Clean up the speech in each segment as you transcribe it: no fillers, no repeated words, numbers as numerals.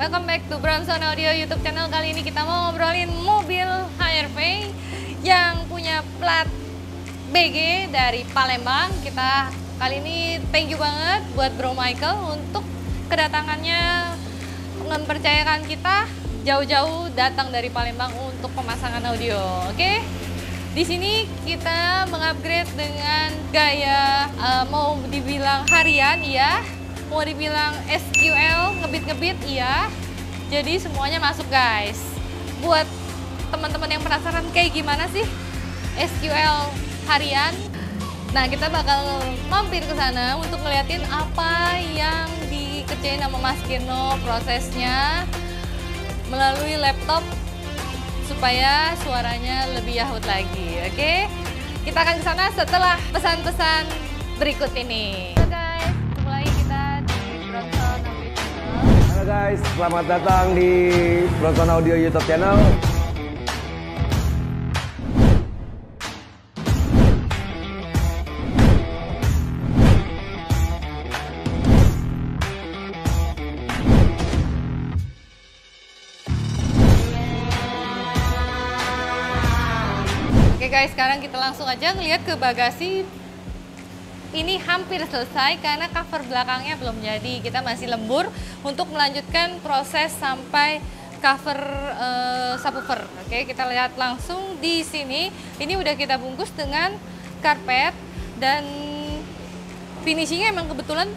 welcome back to Bronson Audio YouTube channel. Kali ini kita mau ngobrolin mobil HR-V yang punya plat BG dari Palembang. Kita kali ini thank you banget buat Bro Michael untuk kedatangannya, mempercayakan kita jauh-jauh datang dari Palembang untuk pemasangan audio. Oke? Di sini kita mengupgrade dengan gaya mau dibilang harian, iya. Mau dibilang SQL, ngebit-ngebit, iya. Jadi semuanya masuk, guys. Buat teman-teman yang penasaran kayak gimana sih SQL harian, nah kita bakal mampir ke sana untuk ngeliatin apa yang dikerjain sama Mas Kirno, prosesnya melalui laptop supaya suaranya lebih yahut lagi. Oke? Kita akan ke sana setelah pesan-pesan berikut ini. Halo guys, selamat datang di Bronson Audio YouTube channel. Oke guys, sekarang kita langsung aja ngeliat ke bagasi. Ini hampir selesai karena cover belakangnya belum jadi. Kita masih lembur untuk melanjutkan proses sampai cover subwoofer. Oke, kita lihat langsung di sini. Ini udah kita bungkus dengan karpet dan finishingnya emang kebetulan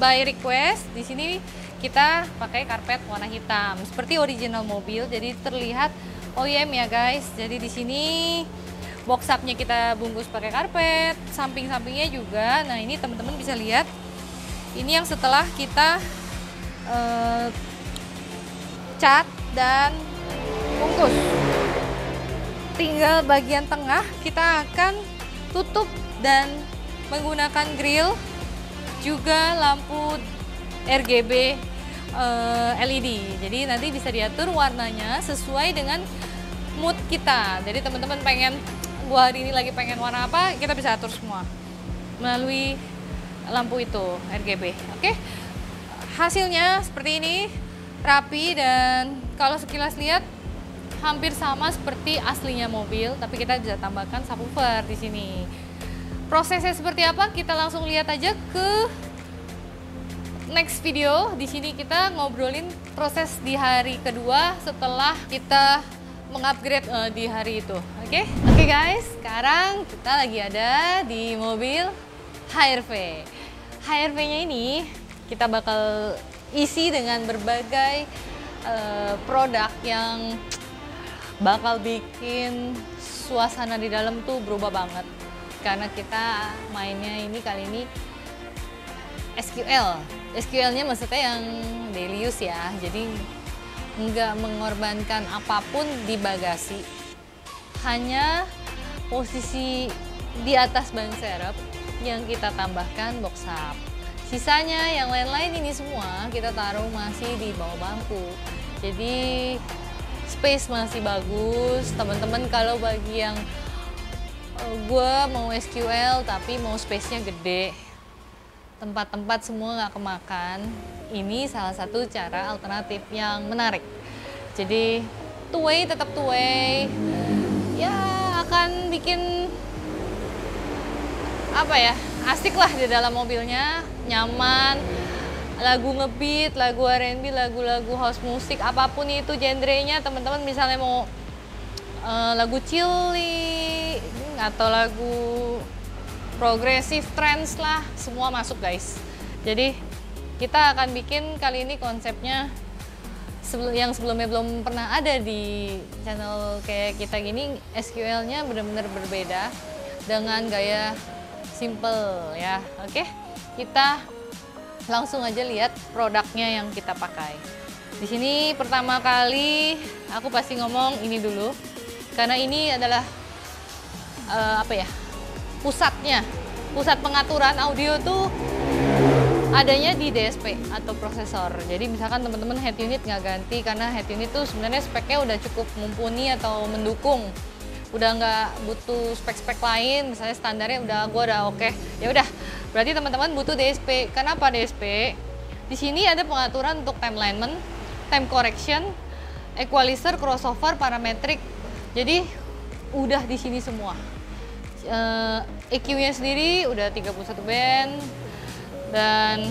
by request. Di sini kita pakai karpet warna hitam seperti original mobil. Jadi terlihat OEM ya guys. Jadi di sini box up-nya kita bungkus pakai karpet, samping-sampingnya juga. Nah ini teman-teman bisa lihat, ini yang setelah kita cat dan bungkus. Tinggal bagian tengah kita akan tutup dan menggunakan grill, juga lampu RGB LED. Jadi nanti bisa diatur warnanya sesuai dengan mood kita. Jadi teman-teman pengen, gua hari ini lagi pengen warna apa, kita bisa atur semua melalui lampu itu RGB. Oke, hasilnya seperti ini, rapi, dan kalau sekilas lihat hampir sama seperti aslinya mobil, tapi kita bisa tambahkan subwoofer di sini. Prosesnya seperti apa? Kita langsung lihat aja ke next video. Di sini kita ngobrolin proses di hari kedua setelah kita mengupgrade di hari itu. Oke guys, sekarang kita lagi ada di mobil HR-V. HR-V-nya ini kita bakal isi dengan berbagai produk yang bakal bikin suasana di dalam tuh berubah banget. Karena kita mainnya ini kali ini SQL. SQL-nya maksudnya yang daily use ya. Jadi nggak mengorbankan apapun di bagasi, hanya posisi di atas ban serep yang kita tambahkan box hub. Sisanya yang lain-lain ini semua kita taruh masih di bawah bangku, jadi space masih bagus. Teman-teman kalau bagi yang gue mau SQL tapi mau space-nya gede, tempat-tempat semua nggak kemakan, ini salah satu cara alternatif yang menarik. Jadi two-way, tetap two-way, ya akan bikin apa ya, asik lah di dalam mobilnya, nyaman. Lagu ngebeat, lagu R&B, lagu-lagu house musik, apapun itu genrenya, teman-teman misalnya mau lagu chilly atau lagu progressive trance lah, semua masuk guys. Jadi kita akan bikin kali ini konsepnya yang sebelumnya belum pernah ada di channel kayak kita gini. SQL-nya benar-benar berbeda dengan gaya simple ya. Oke, kita langsung aja lihat produknya yang kita pakai. Di sini pertama kali aku pasti ngomong ini dulu, karena ini adalah apa ya, pusat pengaturan audio tuh adanya di DSP atau prosesor. Jadi misalkan teman-teman head unit nggak ganti, karena head unit tuh sebenarnya speknya udah cukup mumpuni atau mendukung, udah nggak butuh spek-spek lain. Misalnya standarnya gua udah oke, ya udah berarti teman-teman butuh DSP. Kenapa DSP? Di sini ada pengaturan untuk time alignment, time correction, equalizer, crossover, parametric. Jadi udah di sini semua. EQ-nya sendiri udah 31 band dan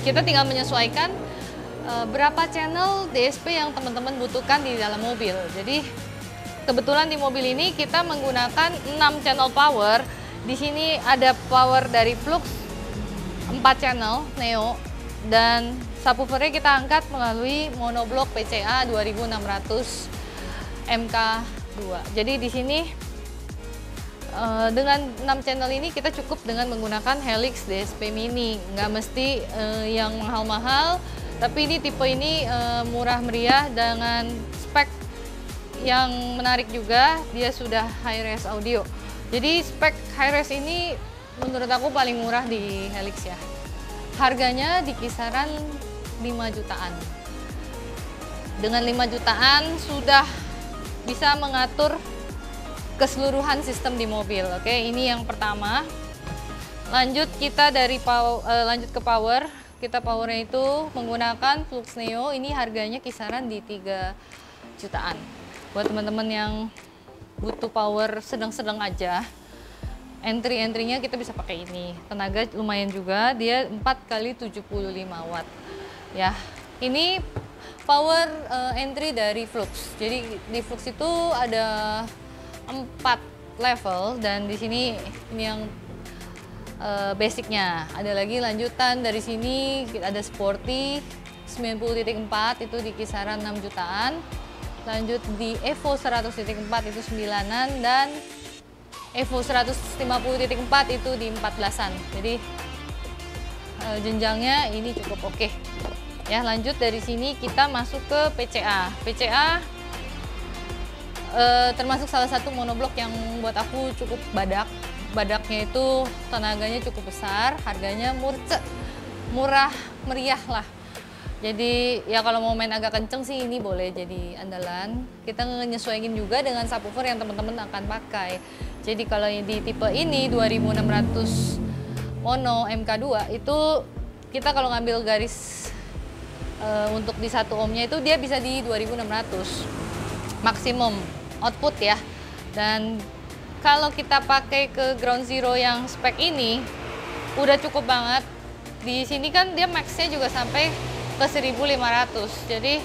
kita tinggal menyesuaikan berapa channel DSP yang teman-teman butuhkan di dalam mobil. Jadi kebetulan di mobil ini kita menggunakan 6 channel power. Di sini ada power dari Flux 4 channel Neo dan subwoofernya kita angkat melalui monoblock PCA 2600 MK2. Jadi di sini dengan 6 channel ini kita cukup dengan menggunakan Helix DSP Mini. Nggak mesti yang mahal-mahal, tapi ini tipe ini murah meriah dengan spek yang menarik juga. Dia sudah high-res audio. Jadi spek high-res ini menurut aku paling murah di Helix ya. Harganya di kisaran 5 jutaan. Dengan 5 jutaan sudah bisa mengatur keseluruhan sistem di mobil. Oke, ini yang pertama. Lanjut kita dari lanjut ke power. Kita powernya itu menggunakan Flux Neo. Ini harganya kisaran di 3 jutaan. Buat teman-teman yang butuh power sedang-sedang aja, entry-entrynya kita bisa pakai ini. Tenaga lumayan juga, dia 4 kali 75 watt. Ya, ini power entry dari Flux. Jadi di Flux itu ada 4 level dan di sini ini yang basicnya. Ada lagi lanjutan dari sini ada Sporty 90.4 itu di kisaran 6 jutaan. Lanjut di Evo 100.4 itu 9-an dan Evo 150.4 itu di 14-an. Jadi jenjangnya ini cukup oke. Ya, lanjut dari sini kita masuk ke PCA. PCA termasuk salah satu monoblock yang buat aku cukup badak. Badaknya itu tenaganya cukup besar, harganya murah meriah lah. Jadi ya kalau mau main agak kenceng sih ini boleh jadi andalan. Kita menyesuaikan juga dengan subwoofer yang teman-teman akan pakai. Jadi kalau di tipe ini 2600 mono MK2 itu kita kalau ngambil garis untuk di 1 ohmnya itu dia bisa di 2600 maksimum output ya. Dan kalau kita pakai ke ground zero yang spek ini udah cukup banget. Di sini kan dia maxnya juga sampai ke 1500, jadi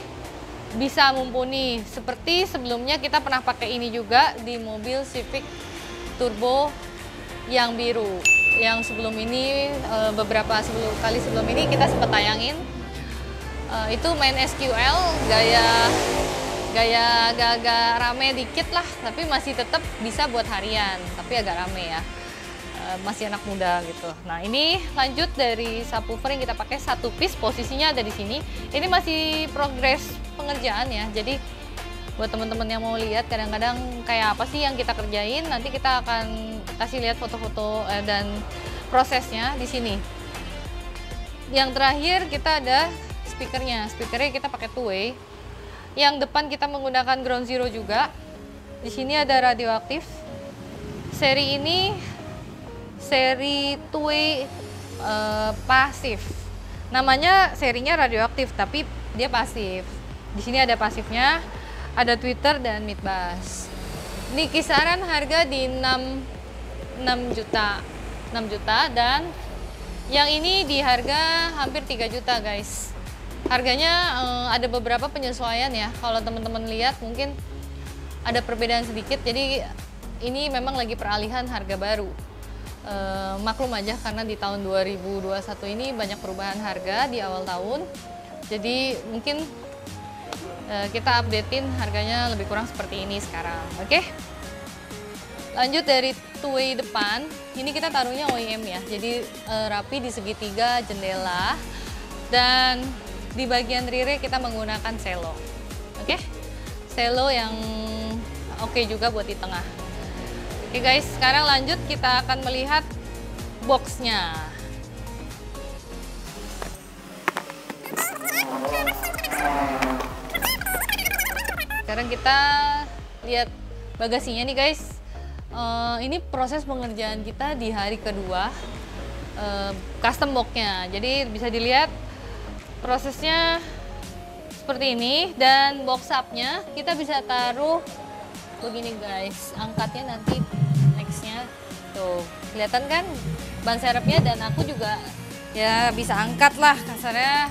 bisa mumpuni. Seperti sebelumnya kita pernah pakai ini juga di mobil Civic Turbo yang biru. Yang sebelum ini beberapa kali sebelum ini kita sempat tayangin. Itu main SQL gaya agak-agak rame dikit lah, tapi masih tetap bisa buat harian, tapi agak rame ya. Masih anak muda gitu. Nah, ini lanjut dari subwoofer yang kita pakai 1 piece, posisinya ada di sini. Ini masih progres pengerjaan ya. Jadi buat teman-teman yang mau lihat kadang-kadang kayak apa sih yang kita kerjain, nanti kita akan kasih lihat foto-foto dan prosesnya di sini. Yang terakhir kita ada speakernya. Speakernya kita pakai two-way. Yang depan kita menggunakan ground zero juga. Di sini ada radioaktif. Seri ini seri two-way pasif. Namanya serinya radioaktif, tapi dia pasif. Di sini ada pasifnya, ada tweeter dan mid bass. Ini kisaran harga di 6 juta dan yang ini di harga hampir 3 juta guys. Harganya ada beberapa penyesuaian ya. Kalau teman-teman lihat mungkin ada perbedaan sedikit. Jadi ini memang lagi peralihan harga baru. Maklum aja karena di tahun 2021 ini banyak perubahan harga di awal tahun. Jadi mungkin kita updatein harganya lebih kurang seperti ini sekarang. Oke? Lanjut dari two-way depan, ini kita taruhnya OEM ya. Jadi rapi di segitiga jendela dan di bagian rear kita menggunakan selo. Oke? Selo yang oke juga buat di tengah. Oke guys, sekarang lanjut kita akan melihat boxnya. Sekarang kita lihat bagasinya nih guys. Ini proses pengerjaan kita di hari kedua custom boxnya. Jadi bisa dilihat prosesnya seperti ini, dan box up-nya kita bisa taruh begini guys, angkatnya nanti nextnya tuh kelihatan kan ban serepnya, dan aku juga ya bisa angkat lah kasarnya,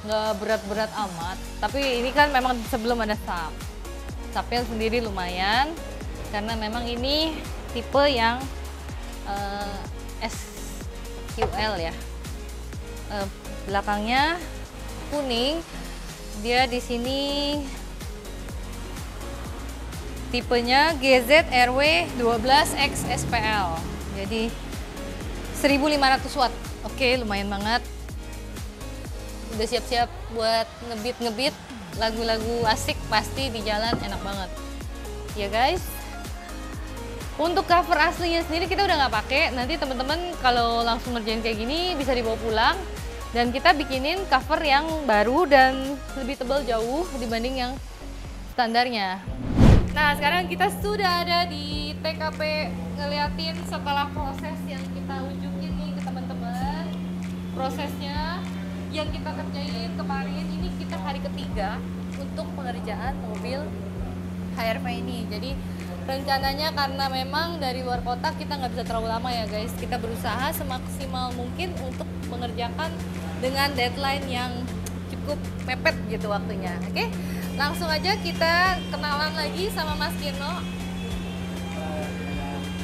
nggak berat-berat amat. Tapi ini kan memang sebelum ada sap, sapnya sendiri lumayan karena memang ini tipe yang SQL ya. Belakangnya kuning, dia di sini tipenya GZ RW 12X SPL, jadi 1500 watt. Oke, lumayan banget. Udah siap-siap buat ngebit lagu-lagu asik, pasti di jalan enak banget ya guys. Untuk cover aslinya sendiri kita udah nggak pakai. Nanti teman-teman kalau langsung ngerjain kayak gini bisa dibawa pulang, dan kita bikinin cover yang baru dan lebih tebal jauh dibanding yang standarnya. Nah, sekarang kita sudah ada di TKP ngeliatin setelah proses yang kita unjukin nih ke teman-teman. Prosesnya yang kita kerjain kemarin, ini kita hari ketiga untuk pengerjaan mobil HRV ini. Jadi rencananya karena memang dari luar kota kita nggak bisa terlalu lama ya guys. Kita berusaha semaksimal mungkin untuk mengerjakan dengan deadline yang cukup mepet gitu waktunya. Oke, langsung aja kita kenalan lagi sama Mas Kino.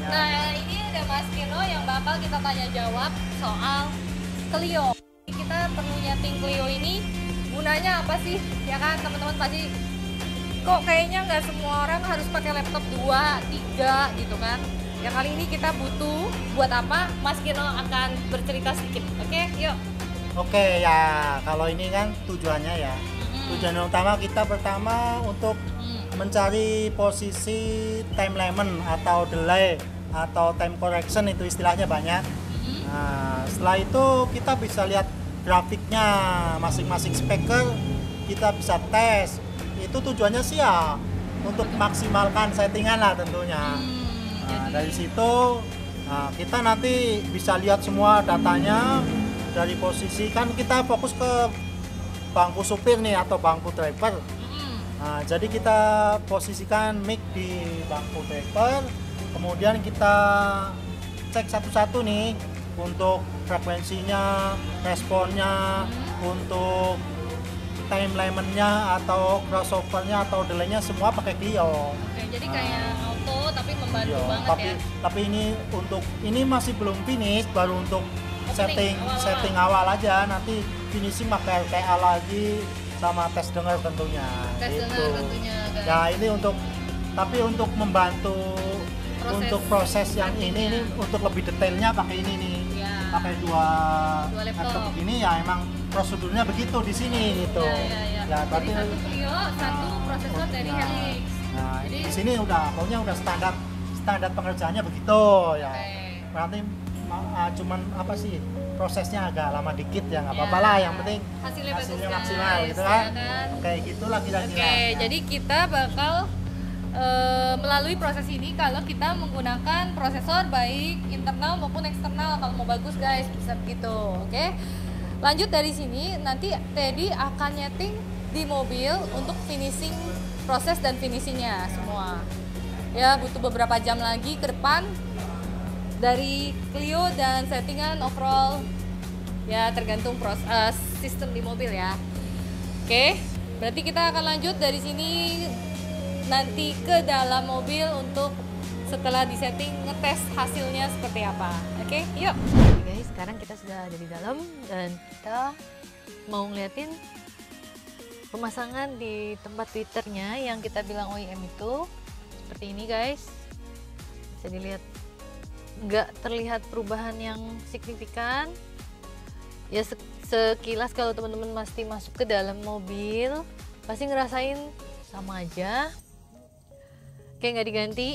Nah, ini ada Mas Kino yang bakal kita tanya jawab soal Clio. Kita perlu nyeting Clio ini gunanya apa sih? Ya kan teman-teman pasti kok kayaknya nggak semua orang harus pakai laptop 2, 3 gitu kan. Ya kali ini kita butuh buat apa? Mas Kino akan bercerita sedikit. Oke, yuk. Oke ya, kalau ini kan tujuannya ya. Tujuan utama kita pertama untuk mencari posisi time lemon atau delay atau time correction, itu istilahnya banyak. Nah, setelah itu kita bisa lihat grafiknya masing-masing speaker, kita bisa tes. Itu tujuannya sih ya untuk maksimalkan settingan lah tentunya. Nah, dari situ kita nanti bisa lihat semua datanya. Dari posisi kan kita fokus ke bangku supir nih atau bangku driver. Nah, jadi kita posisikan mic di bangku driver, kemudian kita cek satu-satu nih untuk frekuensinya, responnya, untuk time lemon-nya atau crossover-nya atau delay-nya semua pakai Clio. Oke, jadi kayak auto tapi membantu banget tapi ini masih belum finish, baru untuk setting awal. awal aja, nanti finishing pakai LTA lagi sama tes dengar tentunya. Dengar tentunya guys. Ya ini tapi untuk membantu untuk proses yang ini untuk lebih detailnya pakai ini nih. Ya. Pakai dua laptop ini ya, emang prosedurnya begitu di sini gitu. Ya, berarti jadi satu Clio, satu prosesor dari Helix. Nah, jadi di sini pokoknya udah standar pengerjaannya begitu ya. Nanti cuman apa sih, prosesnya agak lama dikit ya, nggak apa-apa lah, yang penting hasilnya maksimal gitu kan. Kayak gitulah kira-kira. Oke, jadi kita bakal melalui proses ini kalau kita menggunakan prosesor baik internal maupun eksternal, kalau mau bagus guys bisa begitu. Oke, lanjut dari sini nanti Teddy akan nyeting di mobil untuk finishing proses dan finishingnya semua. Ya butuh beberapa jam lagi ke depan dari Clio dan settingan overall ya, tergantung proses sistem di mobil ya. Oke, berarti kita akan lanjut dari sini nanti ke dalam mobil untuk setelah disetting ngetes hasilnya seperti apa. Oke, yuk. Oke guys, sekarang kita sudah ada di dalam dan kita mau ngeliatin pemasangan di tempat Twitternya yang kita bilang OEM itu seperti ini guys. Bisa dilihat nggak terlihat perubahan yang signifikan ya, sekilas kalau teman-teman pasti masuk ke dalam mobil pasti ngerasain sama aja kayak nggak diganti,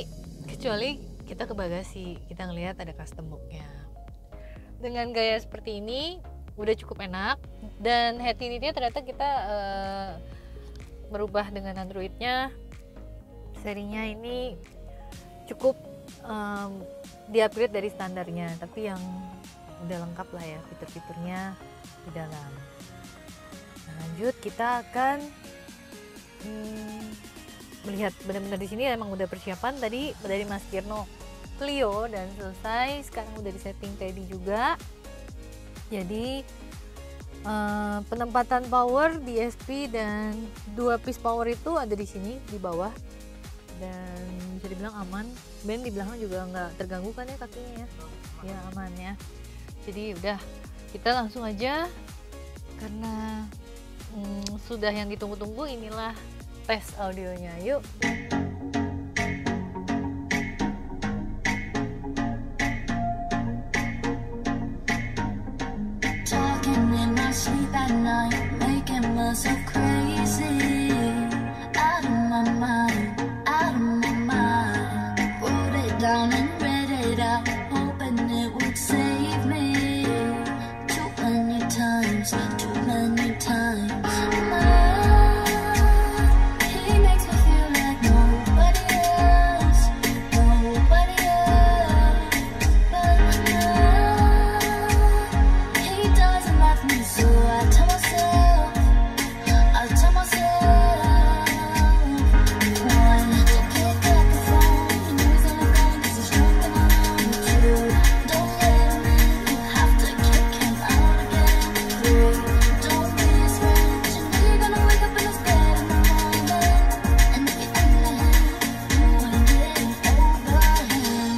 kecuali kita ke bagasi, kita ngelihat ada custom booknya. Dengan gaya seperti ini udah cukup enak, dan head unitnya ternyata kita merubah dengan Androidnya. Serinya ini cukup di-upgrade dari standarnya, tapi yang udah lengkap lah ya fitur-fiturnya di dalam. Nah, lanjut kita akan melihat benar-benar di sini emang udah persiapan tadi dari Mas Kirno Clio dan selesai, sekarang udah disetting ready juga. Jadi penempatan power DSP dan 2 piece power itu ada di sini di bawah, dan bisa dibilang aman. Ben di belakang juga nggak terganggu kan ya kakinya ya aman ya. Jadi udah, kita langsung aja karena sudah yang ditunggu-tunggu, inilah tes audionya. Yuk. Sleep at night, making myself crazy. Out of my mind, out of my mind. Wrote it down and read it out, hoping it would save me. Too many times, too many times. He makes me feel like nobody else, nobody else. But he doesn't love me, so I tell myself, one, don't pick up the phone, you know he's on the phone, 'cause he's drinking alone. Two, don't let him in, you have to kick him out again. Three, don't be his friend, you know you're gonna wake up in his bed in the morning. And if you're into him, you ain't getting over him.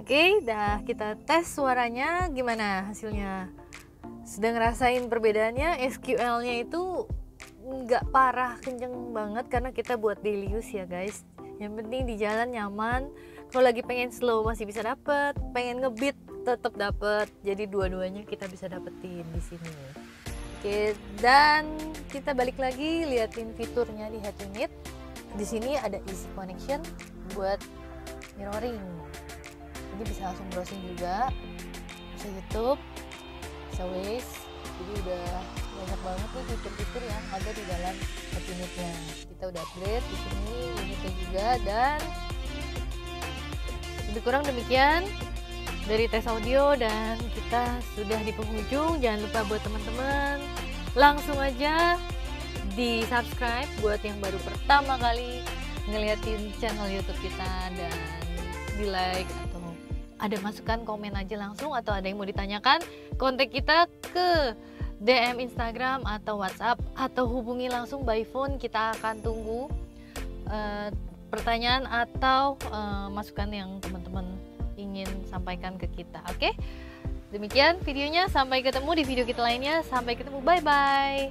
Oke, dah kita tes suaranya, gimana hasilnya? Sudah ngerasain perbedaannya? SQL-nya itu nggak parah kenceng banget karena kita buat daily use ya guys. Yang penting di jalan nyaman. Kalau lagi pengen slow masih bisa dapet, pengen ngebeat tetap dapet. Jadi dua-duanya kita bisa dapetin di sini. Oke, dan kita balik lagi liatin fiturnya di head unit. Di sini ada easy connection buat mirroring. Jadi bisa langsung browsing juga, bisa YouTube, bisa Waze. Jadi udah banyak banget nih fitur-fitur yang ada di dalam head unitnya. Kita udah upgrade di sini unitnya juga, dan lebih kurang demikian dari tes audio, dan kita sudah di penghujung. Jangan lupa buat teman-teman langsung aja di subscribe buat yang baru pertama kali ngeliatin channel YouTube kita, dan di like atau ada masukan komen aja langsung, atau ada yang mau ditanyakan kontak kita ke DM Instagram atau WhatsApp, atau hubungi langsung by phone. Kita akan tunggu pertanyaan atau masukan yang teman-teman ingin sampaikan ke kita. Oke, demikian videonya, sampai ketemu di video kita lainnya. Sampai ketemu, bye bye.